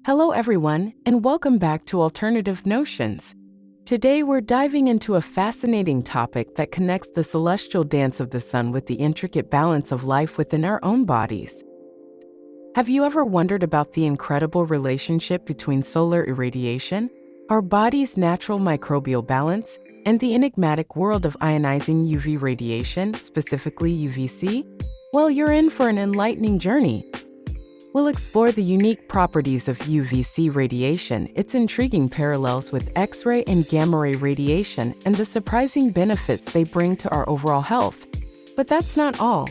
Hello everyone, and welcome back to Alternative Notions. Today we're diving into a fascinating topic that connects the celestial dance of the sun with the intricate balance of life within our own bodies. Have you ever wondered about the incredible relationship between solar irradiation, our body's natural microbial balance, and the enigmatic world of ionizing UV radiation, specifically UVC? Well, you're in for an enlightening journey. We'll explore the unique properties of UVC radiation, its intriguing parallels with X-ray and gamma-ray radiation, and the surprising benefits they bring to our overall health. But that's not all.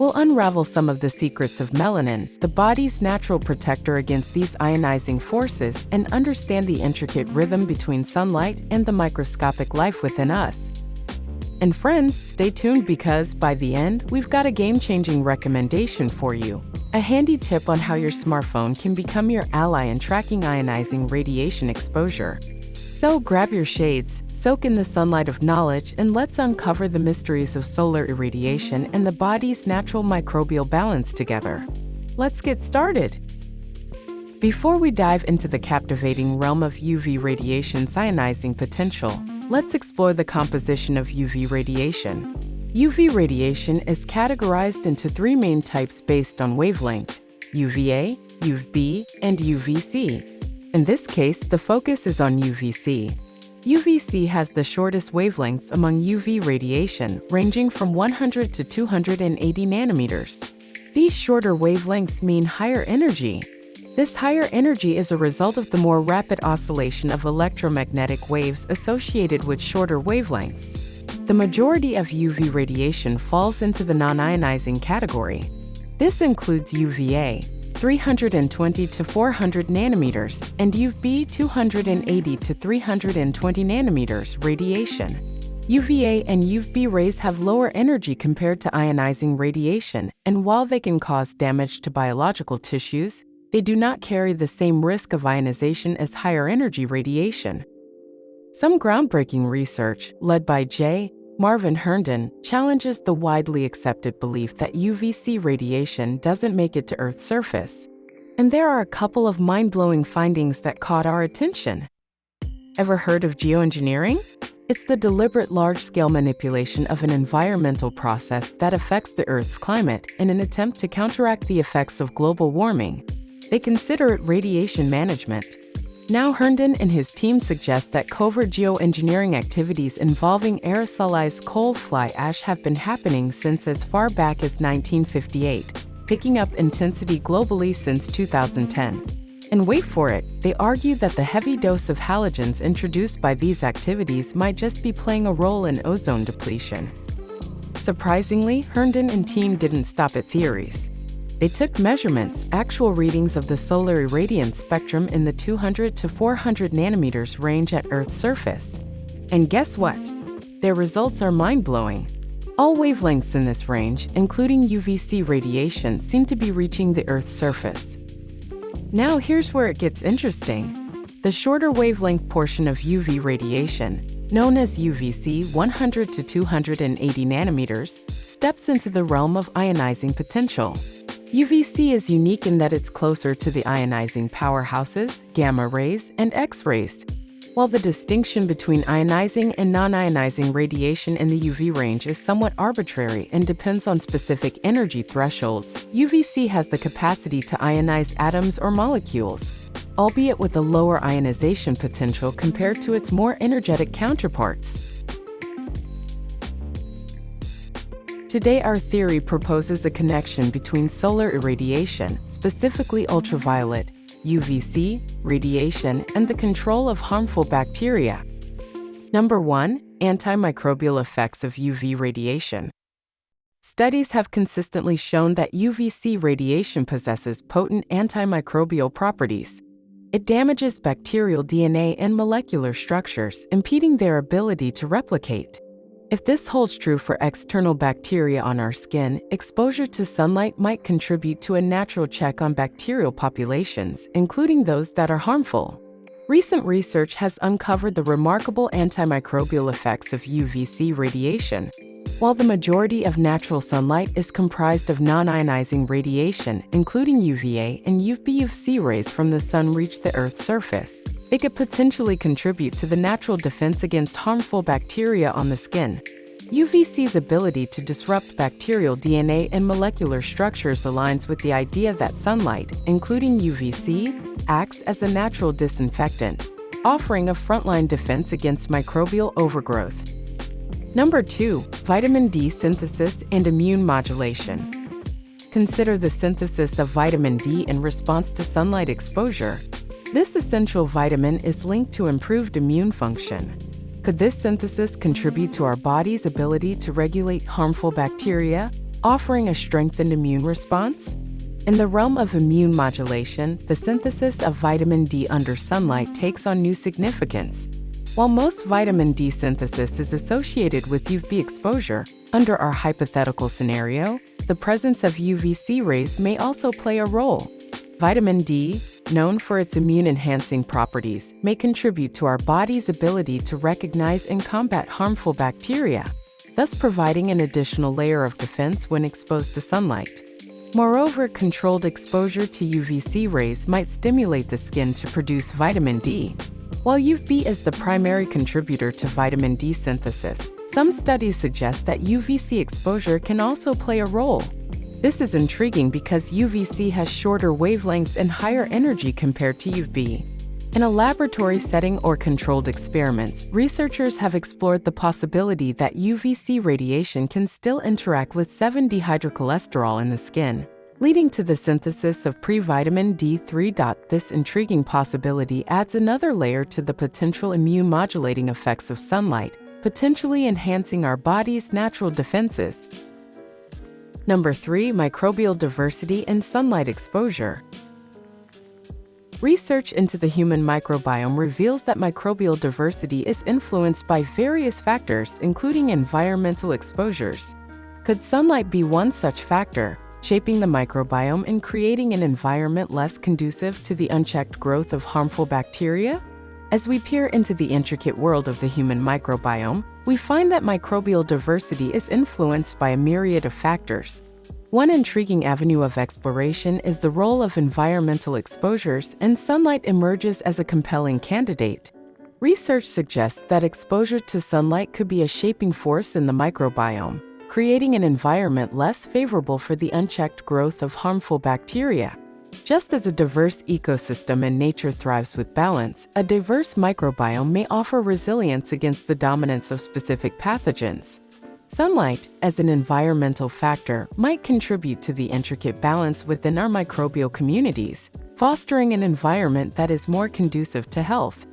We'll unravel some of the secrets of melanin, the body's natural protector against these ionizing forces, and understand the intricate rhythm between sunlight and the microscopic life within us. And friends, stay tuned because, by the end, we've got a game-changing recommendation for you. A handy tip on how your smartphone can become your ally in tracking ionizing radiation exposure. So grab your shades, soak in the sunlight of knowledge, and let's uncover the mysteries of solar irradiation and the body's natural microbial balance together. Let's get started. Before we dive into the captivating realm of UV radiation's ionizing potential, let's explore the composition of UV radiation. UV radiation is categorized into three main types based on wavelength: UVA, UVB, and UVC. In this case, the focus is on UVC. UVC has the shortest wavelengths among UV radiation, ranging from 100 to 280 nanometers. These shorter wavelengths mean higher energy. This higher energy is a result of the more rapid oscillation of electromagnetic waves associated with shorter wavelengths. The majority of UV radiation falls into the non-ionizing category. This includes UVA, 320 to 400 nanometers, and UVB, 280 to 320 nanometers radiation. UVA and UVB rays have lower energy compared to ionizing radiation, and while they can cause damage to biological tissues, they do not carry the same risk of ionization as higher energy radiation. Some groundbreaking research, led by J. Marvin Herndon, challenges the widely accepted belief that UVC radiation doesn't make it to Earth's surface. And there are a couple of mind-blowing findings that caught our attention. Ever heard of geoengineering? It's the deliberate large-scale manipulation of an environmental process that affects the Earth's climate in an attempt to counteract the effects of global warming. They consider it radiation management. Now Herndon and his team suggest that covert geoengineering activities involving aerosolized coal fly ash have been happening since as far back as 1958, picking up intensity globally since 2010. And wait for it, they argue that the heavy dose of halogens introduced by these activities might just be playing a role in ozone depletion. Surprisingly, Herndon and team didn't stop at theories. They took measurements, actual readings of the solar irradiance spectrum in the 200 to 400 nanometers range at Earth's surface. And guess what? Their results are mind-blowing. All wavelengths in this range, including UVC radiation, seem to be reaching the Earth's surface. Now here's where it gets interesting. The shorter wavelength portion of UV radiation, known as UVC 100 to 280 nanometers, steps into the realm of ionizing potential. UVC is unique in that it's closer to the ionizing powerhouses, gamma rays, and X-rays. While the distinction between ionizing and non-ionizing radiation in the UV range is somewhat arbitrary and depends on specific energy thresholds, UVC has the capacity to ionize atoms or molecules, albeit with a lower ionization potential compared to its more energetic counterparts. Today, our theory proposes a connection between solar irradiation, specifically ultraviolet, UVC, radiation, and the control of harmful bacteria. Number 1. Antimicrobial effects of UV radiation. Studies have consistently shown that UVC radiation possesses potent antimicrobial properties. It damages bacterial DNA and molecular structures, impeding their ability to replicate. If this holds true for external bacteria on our skin, exposure to sunlight might contribute to a natural check on bacterial populations, including those that are harmful. Recent research has uncovered the remarkable antimicrobial effects of UVC radiation. While the majority of natural sunlight is comprised of non-ionizing radiation, including UVA and UVC rays from the sun reach the Earth's surface, they could potentially contribute to the natural defense against harmful bacteria on the skin. UVC's ability to disrupt bacterial DNA and molecular structures aligns with the idea that sunlight, including UVC, acts as a natural disinfectant, offering a frontline defense against microbial overgrowth. Number 2. Vitamin D synthesis and immune modulation. Consider the synthesis of vitamin D in response to sunlight exposure. This essential vitamin is linked to improved immune function. Could this synthesis contribute to our body's ability to regulate harmful bacteria, offering a strengthened immune response? In the realm of immune modulation, the synthesis of vitamin D under sunlight takes on new significance. While most vitamin D synthesis is associated with UV exposure, under our hypothetical scenario, the presence of UVC rays may also play a role. Vitamin D, known for its immune-enhancing properties, may contribute to our body's ability to recognize and combat harmful bacteria, thus providing an additional layer of defense when exposed to sunlight. Moreover, controlled exposure to UVC rays might stimulate the skin to produce vitamin D. While UV is the primary contributor to vitamin D synthesis, some studies suggest that UVC exposure can also play a role. This is intriguing because UVC has shorter wavelengths and higher energy compared to UV. In a laboratory setting or controlled experiments, researchers have explored the possibility that UVC radiation can still interact with 7-dehydrocholesterol in the skin, leading to the synthesis of pre-vitamin D3. This intriguing possibility adds another layer to the potential immune modulating effects of sunlight, potentially enhancing our body's natural defenses. Number 3. Microbial diversity and sunlight exposure. Research into the human microbiome reveals that microbial diversity is influenced by various factors, including environmental exposures. Could sunlight be one such factor, shaping the microbiome and creating an environment less conducive to the unchecked growth of harmful bacteria? As we peer into the intricate world of the human microbiome, we find that microbial diversity is influenced by a myriad of factors. One intriguing avenue of exploration is the role of environmental exposures, and sunlight emerges as a compelling candidate. Research suggests that exposure to sunlight could be a shaping force in the microbiome, creating an environment less favorable for the unchecked growth of harmful bacteria. Just as a diverse ecosystem in nature thrives with balance, a diverse microbiome may offer resilience against the dominance of specific pathogens. Sunlight, as an environmental factor, might contribute to the intricate balance within our microbial communities, fostering an environment that is more conducive to health.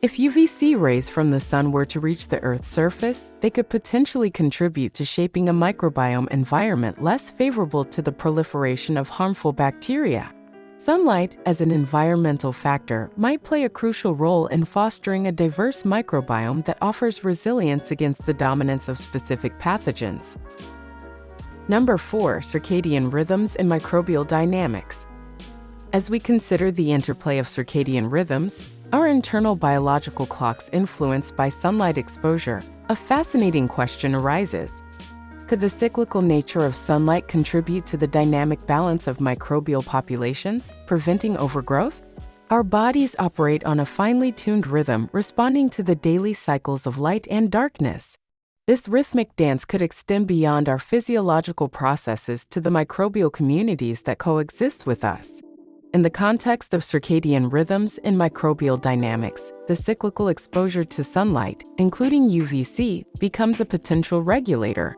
If UVC rays from the sun were to reach the Earth's surface, they could potentially contribute to shaping a microbiome environment less favorable to the proliferation of harmful bacteria. Sunlight, as an environmental factor, might play a crucial role in fostering a diverse microbiome that offers resilience against the dominance of specific pathogens. Number 4. Circadian rhythms and microbial dynamics. As we consider the interplay of circadian rhythms, our internal biological clocks influenced by sunlight exposure, a fascinating question arises. Could the cyclical nature of sunlight contribute to the dynamic balance of microbial populations, preventing overgrowth? Our bodies operate on a finely tuned rhythm, responding to the daily cycles of light and darkness. This rhythmic dance could extend beyond our physiological processes to the microbial communities that coexist with us. In the context of circadian rhythms and microbial dynamics, the cyclical exposure to sunlight, including UVC, becomes a potential regulator.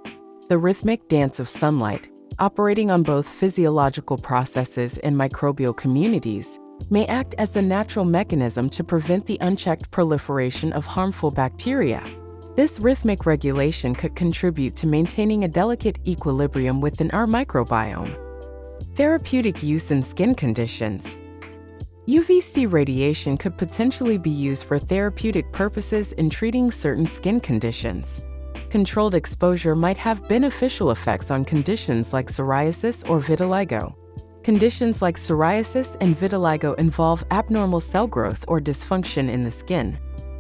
The rhythmic dance of sunlight, operating on both physiological processes and microbial communities, may act as a natural mechanism to prevent the unchecked proliferation of harmful bacteria. This rhythmic regulation could contribute to maintaining a delicate equilibrium within our microbiome. Therapeutic use in skin conditions. UVC radiation could potentially be used for therapeutic purposes in treating certain skin conditions. Controlled exposure might have beneficial effects on conditions like psoriasis or vitiligo. Conditions like psoriasis and vitiligo involve abnormal cell growth or dysfunction in the skin.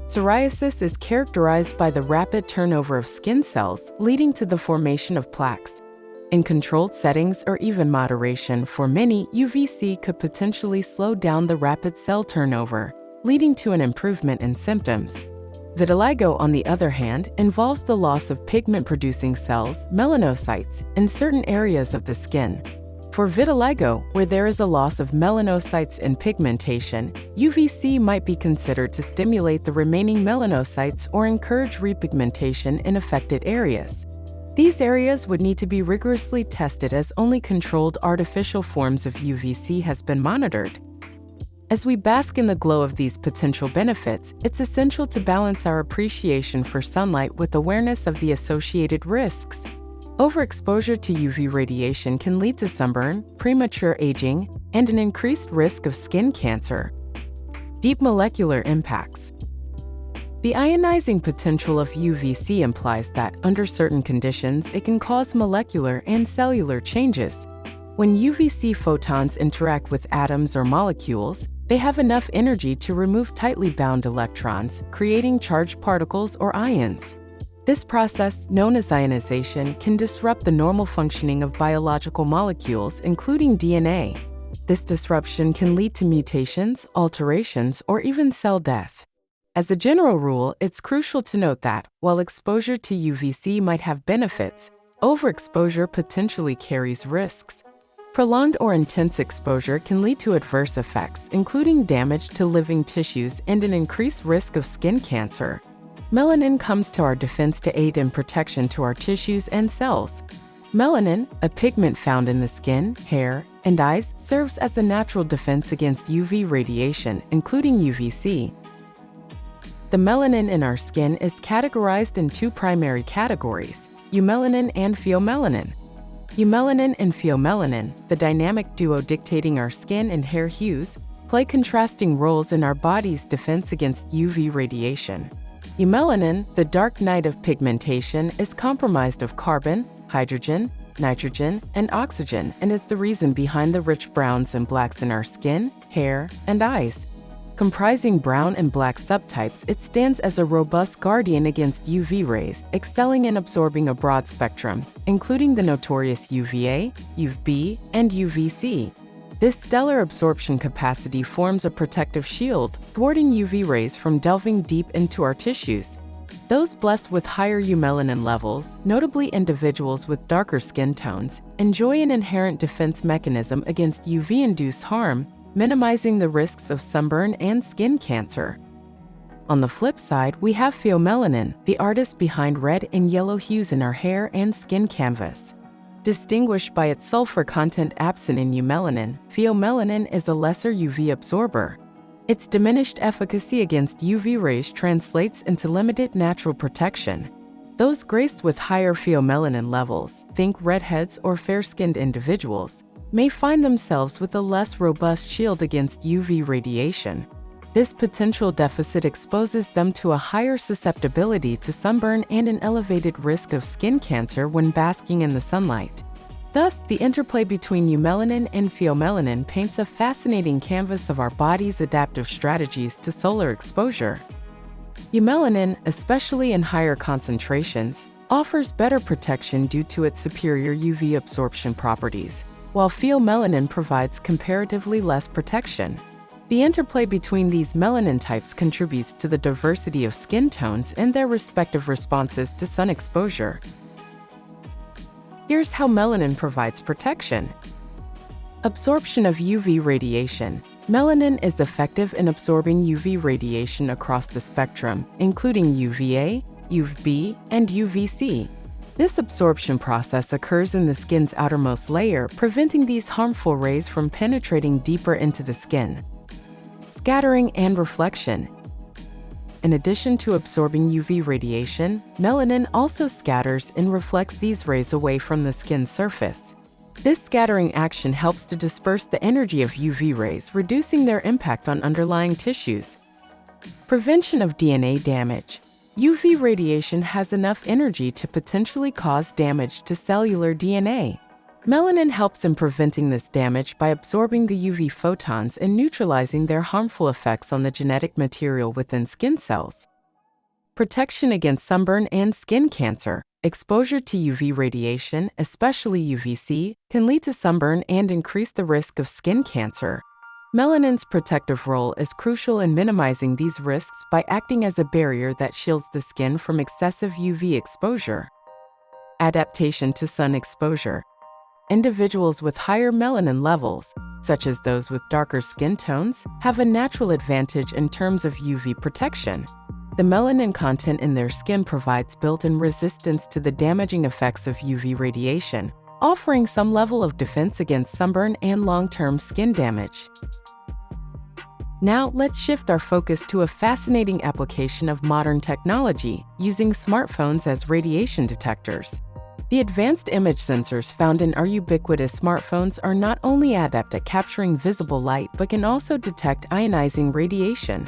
Psoriasis is characterized by the rapid turnover of skin cells, leading to the formation of plaques. In controlled settings or even moderation, for many, UVC could potentially slow down the rapid cell turnover, leading to an improvement in symptoms. Vitiligo, on the other hand, involves the loss of pigment-producing cells, melanocytes, in certain areas of the skin. For vitiligo, where there is a loss of melanocytes and pigmentation, UVC might be considered to stimulate the remaining melanocytes or encourage repigmentation in affected areas. These areas would need to be rigorously tested, as only controlled artificial forms of UVC has been monitored. As we bask in the glow of these potential benefits, it's essential to balance our appreciation for sunlight with awareness of the associated risks. Overexposure to UV radiation can lead to sunburn, premature aging, and an increased risk of skin cancer. Deep molecular impacts. The ionizing potential of UVC implies that, under certain conditions, it can cause molecular and cellular changes. When UVC photons interact with atoms or molecules, they have enough energy to remove tightly bound electrons, creating charged particles or ions. This process, known as ionization, can disrupt the normal functioning of biological molecules, including DNA. This disruption can lead to mutations, alterations, or even cell death. As a general rule, it's crucial to note that, while exposure to UVC might have benefits, overexposure potentially carries risks. Prolonged or intense exposure can lead to adverse effects, including damage to living tissues and an increased risk of skin cancer. Melanin comes to our defense to aid in protection to our tissues and cells. Melanin, a pigment found in the skin, hair, and eyes, serves as a natural defense against UV radiation, including UVC. The melanin in our skin is categorized in two primary categories: eumelanin and pheomelanin. Eumelanin and pheomelanin, the dynamic duo dictating our skin and hair hues, play contrasting roles in our body's defense against UV radiation. Eumelanin, the dark night of pigmentation, is comprised of carbon, hydrogen, nitrogen, and oxygen, and is the reason behind the rich browns and blacks in our skin, hair, and eyes. Comprising brown and black subtypes, it stands as a robust guardian against UV rays, excelling in absorbing a broad spectrum, including the notorious UVA, UVB, and UVC. This stellar absorption capacity forms a protective shield, thwarting UV rays from delving deep into our tissues. Those blessed with higher eumelanin levels, notably individuals with darker skin tones, enjoy an inherent defense mechanism against UV-induced harm, minimizing the risks of sunburn and skin cancer. On the flip side, we have pheomelanin, the artist behind red and yellow hues in our hair and skin canvas. Distinguished by its sulfur content absent in eumelanin, pheomelanin is a lesser UV absorber. Its diminished efficacy against UV rays translates into limited natural protection. Those graced with higher pheomelanin levels, think redheads or fair-skinned individuals, may find themselves with a less robust shield against UV radiation. This potential deficit exposes them to a higher susceptibility to sunburn and an elevated risk of skin cancer when basking in the sunlight. Thus, the interplay between eumelanin and pheomelanin paints a fascinating canvas of our body's adaptive strategies to solar exposure. Eumelanin, especially in higher concentrations, offers better protection due to its superior UV absorption properties, while pheomelanin provides comparatively less protection. The interplay between these melanin types contributes to the diversity of skin tones and their respective responses to sun exposure. Here's how melanin provides protection. Absorption of UV radiation. Melanin is effective in absorbing UV radiation across the spectrum, including UVA, UVB, and UVC. This absorption process occurs in the skin's outermost layer, preventing these harmful rays from penetrating deeper into the skin. Scattering and reflection. In addition to absorbing UV radiation, melanin also scatters and reflects these rays away from the skin's surface. This scattering action helps to disperse the energy of UV rays, reducing their impact on underlying tissues. Prevention of DNA damage. UV radiation has enough energy to potentially cause damage to cellular DNA. Melanin helps in preventing this damage by absorbing the UV photons and neutralizing their harmful effects on the genetic material within skin cells. Protection against sunburn and skin cancer. Exposure to UV radiation, especially UVC, can lead to sunburn and increase the risk of skin cancer. Melanin's protective role is crucial in minimizing these risks by acting as a barrier that shields the skin from excessive UV exposure. Adaptation to sun exposure. Individuals with higher melanin levels, such as those with darker skin tones, have a natural advantage in terms of UV protection. The melanin content in their skin provides built-in resistance to the damaging effects of UV radiation, offering some level of defense against sunburn and long-term skin damage. Now, let's shift our focus to a fascinating application of modern technology, using smartphones as radiation detectors. The advanced image sensors found in our ubiquitous smartphones are not only adept at capturing visible light but can also detect ionizing radiation.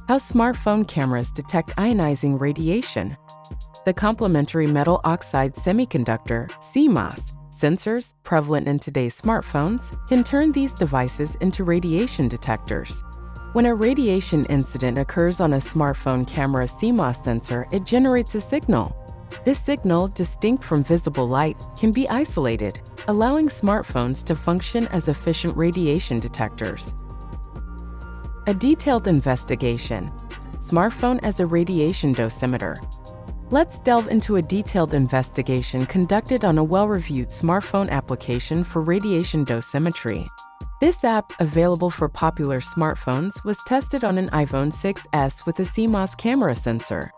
How smartphone cameras detect ionizing radiation. The complementary metal oxide semiconductor, CMOS, sensors, prevalent in today's smartphones, can turn these devices into radiation detectors. When a radiation incident occurs on a smartphone camera CMOS sensor, it generates a signal. This signal, distinct from visible light, can be isolated, allowing smartphones to function as efficient radiation detectors. A detailed investigation. Smartphone as a radiation dosimeter. Let's delve into a detailed investigation conducted on a well-reviewed smartphone application for radiation dosimetry. This app, available for popular smartphones, was tested on an iPhone 6s with a CMOS camera sensor.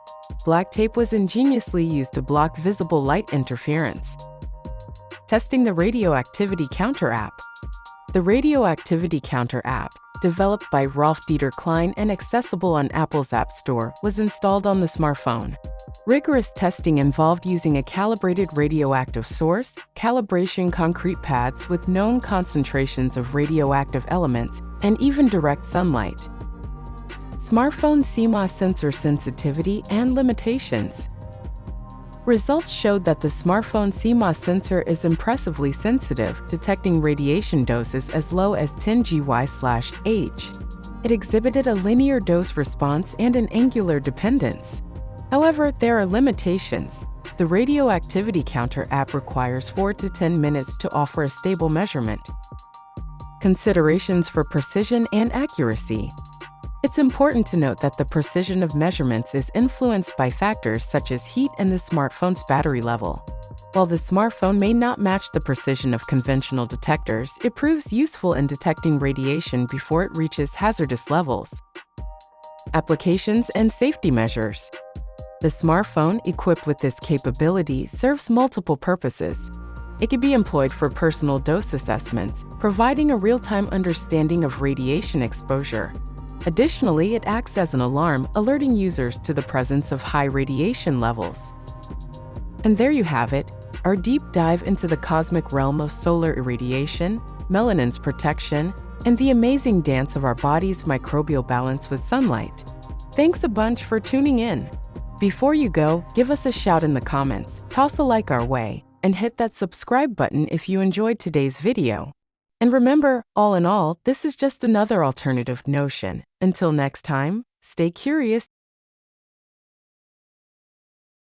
Black tape was ingeniously used to block visible light interference. Testing the radioactivity counter app. The radioactivity counter app, developed by Rolf Dieter Klein and accessible on Apple's App Store, was installed on the smartphone. Rigorous testing involved using a calibrated radioactive source, calibration concrete pads with known concentrations of radioactive elements, and even direct sunlight. Smartphone CMOS sensor sensitivity and limitations. Results showed that the smartphone CMOS sensor is impressively sensitive, detecting radiation doses as low as 10 GY/H. It exhibited a linear dose response and an angular dependence. However, there are limitations. The radioactivity counter app requires 4 to 10 minutes to offer a stable measurement. Considerations for precision and accuracy. It's important to note that the precision of measurements is influenced by factors such as heat and the smartphone's battery level. While the smartphone may not match the precision of conventional detectors, it proves useful in detecting radiation before it reaches hazardous levels. Applications and safety measures. The smartphone, equipped with this capability, serves multiple purposes. It can be employed for personal dose assessments, providing a real-time understanding of radiation exposure. Additionally, it acts as an alarm, alerting users to the presence of high radiation levels. And there you have it, our deep dive into the cosmic realm of solar irradiation, melanin's protection, and the amazing dance of our body's microbial balance with sunlight. Thanks a bunch for tuning in. Before you go, give us a shout in the comments, toss a like our way, and hit that subscribe button if you enjoyed today's video. And remember, all in all, this is just another alternative notion. Until next time, stay curious.